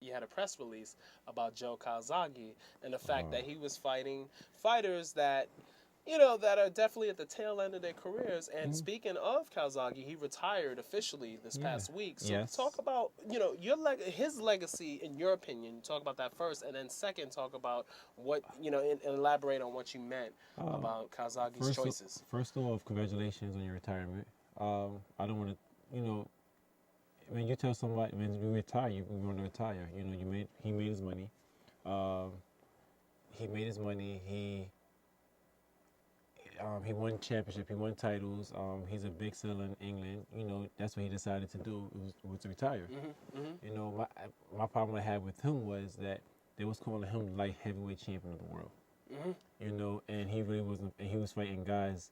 you had a press release about Joe Calzaghe and the fact that he was fighting fighters that that are definitely at the tail end of their careers. And Mm, speaking of Calzaghe, he retired officially this yeah. past week. So talk Yes. about his legacy in your opinion. Talk about that first, and then second, talk about what and elaborate on what you meant Uh, about Calzaghe's first, choices. first off, congratulations on your retirement. I don't want to, when you tell somebody when you retire, you want to retire. He made his money. Um, he made his money. He won championship. He won titles. He's a big seller in England. That's what he decided to do was to retire. Mm-hmm, mm-hmm. My problem I had with him was that they was calling him light heavyweight champion of the world. Mm-hmm. And he really wasn't. And he was fighting guys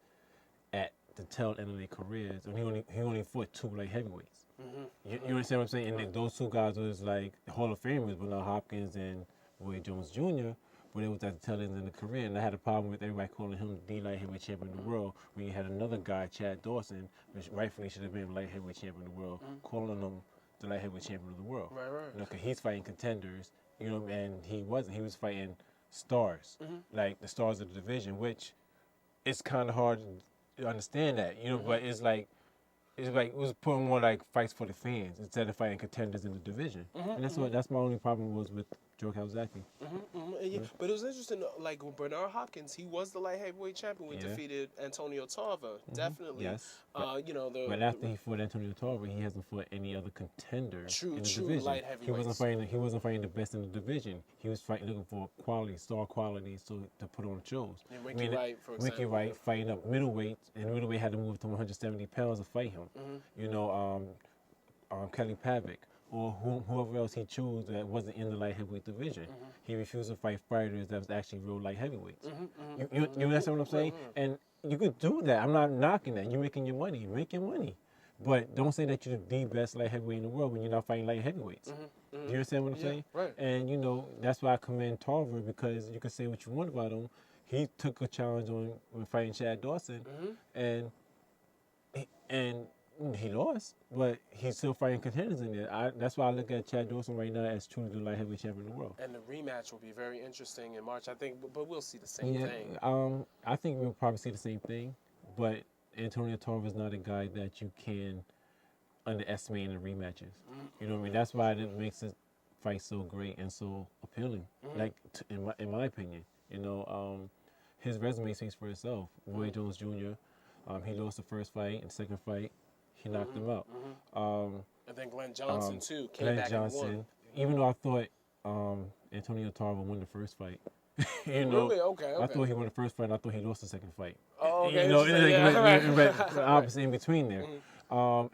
at the tail end of their careers, and he only fought two light heavyweights. Mm-hmm. You understand what I'm saying? And then those two guys was like Hall of Famers, but not Hopkins and Roy Jones Jr. But it was at the tail end of the career, and I had a problem with everybody calling him the light heavyweight champion of the world when you had another guy, Chad Dawson, which rightfully should have been light heavyweight champion of the world, calling him the light heavyweight champion of the world. Right, right. 'Cause he's fighting contenders, and he wasn't. He was fighting stars, like the stars of the division, which it's kind of hard to understand that, but it's like it was putting more like fights for the fans instead of fighting contenders in the division, and that's my only problem was with Joe Calzaghe. Yeah. But it was interesting, like with Bernard Hopkins, he was the light heavyweight champion. We Yeah. defeated Antonio Tarver, definitely. Yes, The but after he fought Antonio Tarver, he hasn't fought any other contender true, in the true division. light He wasn't heavyweights. fighting. He wasn't fighting the best in the division. He was fighting looking for quality, star quality, so to put on shows. And Ricky Wright, for example. Ricky Wright fighting up middleweight, and middleweight had to move to 170 pounds to fight him. Kelly Pavic, or whoever else he chose that wasn't in the light heavyweight division. He refused to fight fighters that was actually real light heavyweights. You understand what I'm saying? And you could do that. I'm not knocking that. You're making your money. Make your money. But don't say that you're the best light heavyweight in the world when you're not fighting light heavyweights. Do you understand what I'm saying? Right. And that's why I commend Tarver, because you can say what you want about him. He took a challenge on when fighting Chad Dawson, and he lost, but he's still fighting contenders in there. That's why I look at Chad Dawson right now as truly the light heavyweight champion of the world. And the rematch will be very interesting in March, I think. But we'll see the same thing. I think we'll probably see the same thing, but Antonio Tarver is not a guy that you can underestimate in the rematches. You know what I mean? That's why it makes this fight so great and so appealing. Like in my opinion, his resume speaks for itself. Roy Jones Jr. He lost the first fight, and the second fight, he knocked him out. And then Glenn Johnson too came Glenn back Johnson, and won. even though I thought Antonio Tarver won the first fight, Really? Okay. I thought he won the first fight, and I thought he lost the second fight. Oh, okay. But obviously in between there.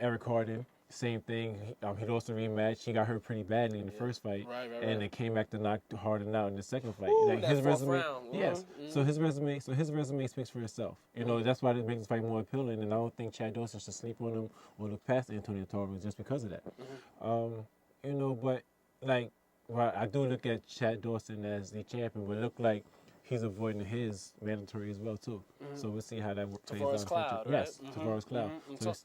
Eric Harden, same thing. He lost the rematch. He got hurt pretty badly in the first fight, Right. and then came back to knock Harden out in the second fight. Ooh, Like that his fourth resume, round. yes. So his resume speaks for itself. That's why it makes the fight more appealing. And I don't think Chad Dawson should sleep on him or look past Antonio Tarver just because of that. But like, well, I do look at Chad Dawson as the champion, but it look like he's avoiding his mandatory as well too. So we'll see how that plays out. Tavares Cloud, right? Yes, Tavares Cloud.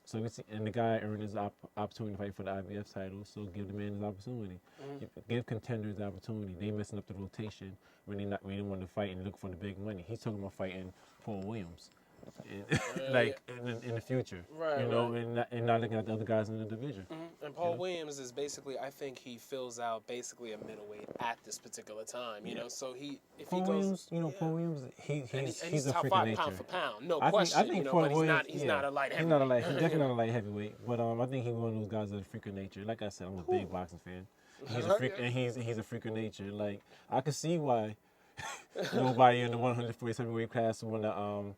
So we see, and the guy earned his opportunity to fight for the IBF title. So give the man his opportunity. Give contenders the opportunity. They messing up the rotation when they want to fight and look for the big money. He's talking about fighting Paul Williams, in the future. Right. And not looking at the other guys in the division. And Paul Williams is basically, I think he fills out basically a middleweight at this particular time. So Paul he goes, Williams, Paul Williams, he's a top freak of five nature. pound for pound, no I question. think But Williams, he's not a light He's heavyweight. he's definitely not a light heavyweight. But I think he's one of those guys that's a freak of nature. Like I said, I'm a big boxing fan. He's a freak, and he's a freak of nature. Like I can see why nobody in the 147 weight class want to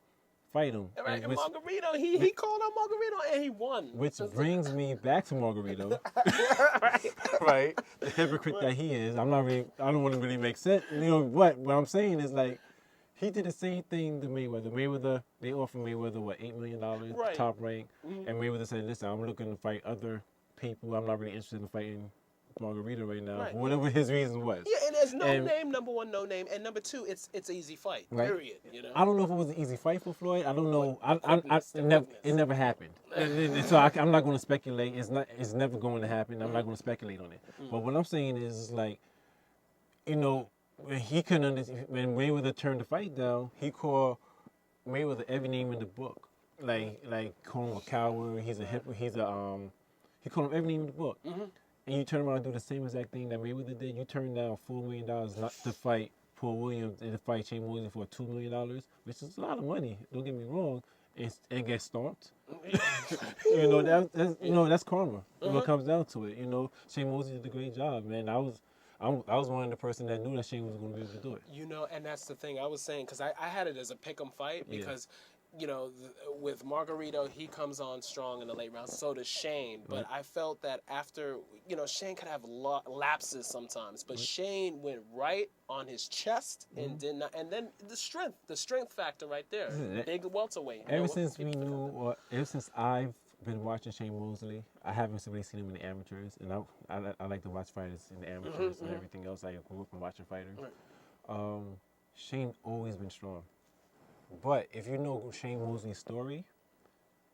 fight him. Right, and Margarito, he called out Margarito and he won. Which brings me back to Margarito. Right. The hypocrite that he is. I don't want to really make sense. What I'm saying is like, he did the same thing to Mayweather. They offered Mayweather, $8 million, Right. top rank. And Mayweather said, listen, I'm looking to fight other people. I'm not really interested in fighting Margarito right now, Right. for whatever his reason was. Yeah, and there's no And- name, number one, no name, and number two, it's an easy fight. Right. Period. You know. I don't know if it was an easy fight for Floyd. I don't know. quickness. It never happened. And so I'm not going to speculate. It's never going to happen. I'm not going to speculate on it. But what I'm saying is like, you know, when he couldn't understand, when Mayweather turned the fight down, he called Mayweather every name in the book. Like call him a coward. He called him every name in the book. And you turn around and do the same exact thing that Mayweather did. You turn down $4 million not to fight Paul Williams and to fight Shane Mosley for $2 million, which is a lot of money. Don't get me wrong, and get stomped. You know that's karma. When it comes down to it, you know, Shane Mosley did a great job, man. I was one of the person that knew that Shane was going to be able to do it. You know, and that's the thing I was saying, because I had it as a pick'em fight because, you know, with Margarito, he comes on strong in the late rounds. So does Shane. But I felt that after, you know, Shane could have lapses sometimes, but Shane went right on his chest and did not. And then the strength factor right there, big welterweight. Ever since I've been watching Shane Mosley, I haven't really seen him in the amateurs, and I like to watch fighters in the amateurs and everything else. I grew up from watching fighters. Right. Shane always been strong, but if you know Shane Mosley's story,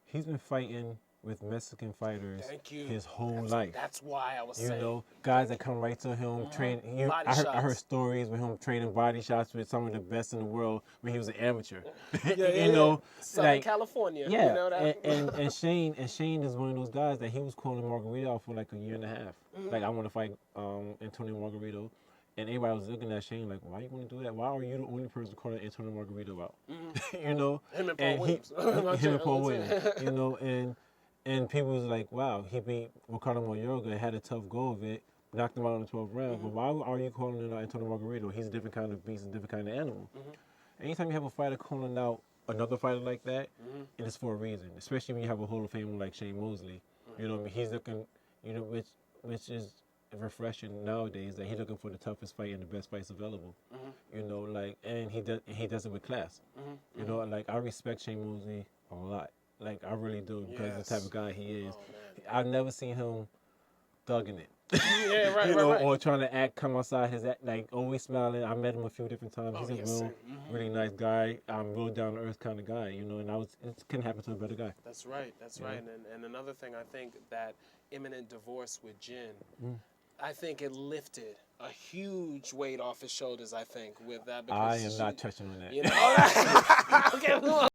he's been fighting with Mexican fighters his whole life. That's why I was saying. You know, guys that come right to him, train. I heard stories with him training body shots with some of the best in the world when he was an amateur. You know, Southern California. Yeah, you know that? and Shane is one of those guys that he was calling Margarito out for like a year and a half. Like, I want to fight Antonio Margarito. And everybody was looking at Shane like, why you want to do that? Why are you the only person calling Antonio Margarito out? You know? Him and Paul Williams. Him and Paul Williams. You know, and people was like, wow, he beat Ricardo Mayorga and had a tough go of it, knocked him out in the 12th round. But why are you calling him out Antonio Margarito? He's a different kind of beast, a different kind of animal. Anytime you have a fighter calling out another fighter like that, and it's for a reason. Especially when you have a Hall of Famer like Shane Mosley. You know what I mean? He's looking, you know, which is refreshing nowadays, that he's looking for the toughest fight and the best fights available. You know, like, and he does it with class. You know, like, I respect Shane Mosley a lot. Like, I really do, because of the type of guy he is. I've never seen him thugging it. Yeah, right, you know, right. or trying to come outside his act, like, always smiling. I met him a few different times. He's a really nice guy. Real down to earth kind of guy, you know. And it couldn't happen to a better guy. That's right. That's right. And another thing, I think that imminent divorce with Jin, I think it lifted a huge weight off his shoulders. I think with that, because I am not touching on that. You know, okay.